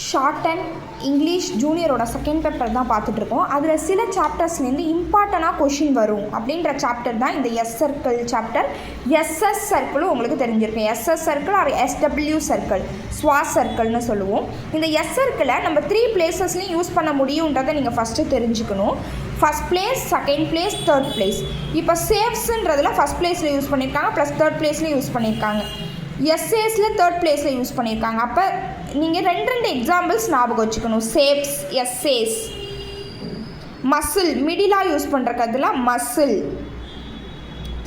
Short and English ஜூனியரோட second paper தான் பார்த்துட்ருக்கோம். அதில் சில சாப்டர்ஸ்லேருந்து இம்பார்ட்டண்ட்டாக கொஷின் வரும் அப்படின்ற சாப்டர் தான் இந்த எஸ் சர்க்கிள் சாப்டர். எஸ்எஸ் சர்க்கிளும் உங்களுக்கு தெரிஞ்சிருக்கும். SS circle or SW circle, ஸ்வாஸ் சர்க்கிள்னு சொல்லுவோம். இந்த எஸ் சர்க்கிளை நம்ம 3 பிளேசஸ்லையும் யூஸ் பண்ண முடியுன்றதை நீங்கள் ஃபஸ்ட்டு தெரிஞ்சுக்கணும். First place, second place, third place. இப்போ சேஃப்ஸுன்றதில் ஃபஸ்ட் பிளேஸில் யூஸ் பண்ணியிருக்காங்க, ப்ளஸ் தேர்ட் பிளேஸ்லையும் யூஸ் பண்ணியிருக்காங்க. எஸ்ஏஸில் தேர்ட் பிளேஸில் யூஸ் பண்ணியிருக்காங்க. அப்போ நீங்கள் 2 எக்ஸாம்பிள்ஸ் ஞாபகம் வச்சுக்கணும். சேப்ஸ், எஸ்ஏஸ். மசில், மிடிலாக யூஸ் பண்ணுறதுல மசில்,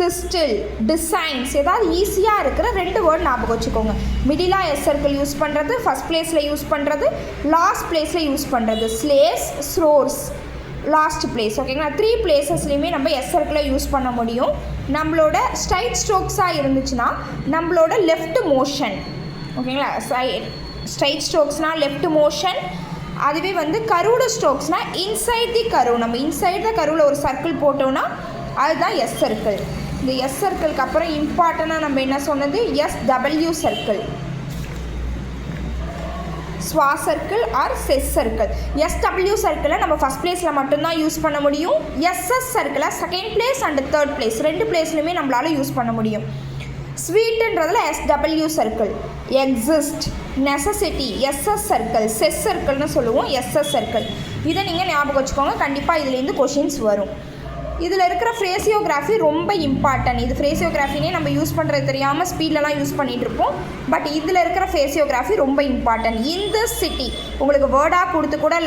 திஸ்டில், டிசைன்ஸ். ஏதாவது ஈஸியாக இருக்கிற 2 வேர்ட் ஞாபகம் வச்சுக்கோங்க. மிடிலாக எஸ் சர்க்கிள் யூஸ் பண்ணுறது, ஃபஸ்ட் பிளேஸில் யூஸ் பண்ணுறது, லாஸ்ட் பிளேஸில் யூஸ் பண்ணுறது. ஸ்லேஸ், ஸ்ரோர்ஸ், லாஸ்ட் பிளேஸ். ஓகேங்களா? 3 பிளேசஸ்லையுமே நம்ம எஸ் சர்க்கிளை யூஸ் பண்ண முடியும். நம்மளோட ஸ்ட்ரைட் ஸ்ட்ரோக்ஸாக இருந்துச்சுன்னா நம்மளோட லெஃப்ட் மோஷன். ஓகேங்களா? ஸ்ட்ரைட் ஸ்ட்ரோக்ஸ்னால் லெஃப்ட் மோஷன். அதுவே கருவுட ஸ்ட்ரோக்ஸ்னால் இன்சைட் தி கருவ். நம்ம இன்சைட் த கருவில் ஒரு சர்க்கிள் போட்டோம்னா அதுதான் எஸ் சர்க்கிள். இந்த எஸ் சர்க்கிளுக்கு அப்புறம் இம்பார்ட்டண்ட்டாக நம்ம என்ன சொன்னது, எஸ்டபிள்யூ சர்க்கிள், ஸ்வாஸ் circle or ses circle. SW சர்க்கிளை நம்ம ஃபஸ்ட் பிளேஸில் மட்டும்தான் யூஸ் பண்ண முடியும். எஸ்எஸ் சர்க்கிளை second place and third place 2 பிளேஸ்லையுமே நம்மளால் யூஸ் பண்ண முடியும். ஸ்வீட்டுன்றதில் SW circle. Exist, necessity, SS circle, ses சர்க்கிள்னு சொல்லுவோம். SS circle. இதை நீங்கள் ஞாபகம் வச்சுக்கோங்க. கண்டிப்பாக இதுலேருந்து கொஷின்ஸ் வரும். இதில் இருக்கிற ஃப்ரேசியோகிராஃபி ரொம்ப இம்பார்ட்டன்ட். இது ஃப்ரேசியோகிராஃபினே நம்ம யூஸ் பண்ணுறது தெரியாமல் ஸ்பீட்லலாம் யூஸ் பண்ணிகிட்ருப்போம். பட் இதில் இருக்கிற ஃப்ரேசியோகிராஃபி ரொம்ப இம்பார்ட்டன்ட். இன் தி சிட்டி உங்களுக்கு வேர்டாக கொடுத்து கூட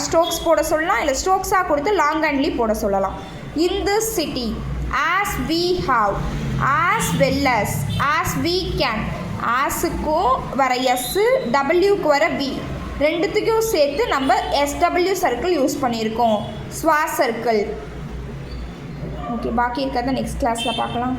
ஸ்ட்ரோக்ஸ் போட சொல்லலாம், இல்லை ஸ்ட்ரோக்ஸாக கொடுத்து லாங் ஹேண்ட்லி போட சொல்லலாம். In the city, as we have, as well as we can. ஆஸுக்கும் வர எஸ்ஸு, டபிள்யூக்கு வர வி, 2த்துக்கும் சேர்த்து நம்ம எஸ்டபிள்யூ சர்க்கிள் யூஸ் பண்ணியிருக்கோம். ஸ்வாஸ் சர்க்கிள். ஓகே, பாக்கி இருக்கிறத நெக்ஸ்ட் கிளாஸில் பார்க்கலாம்.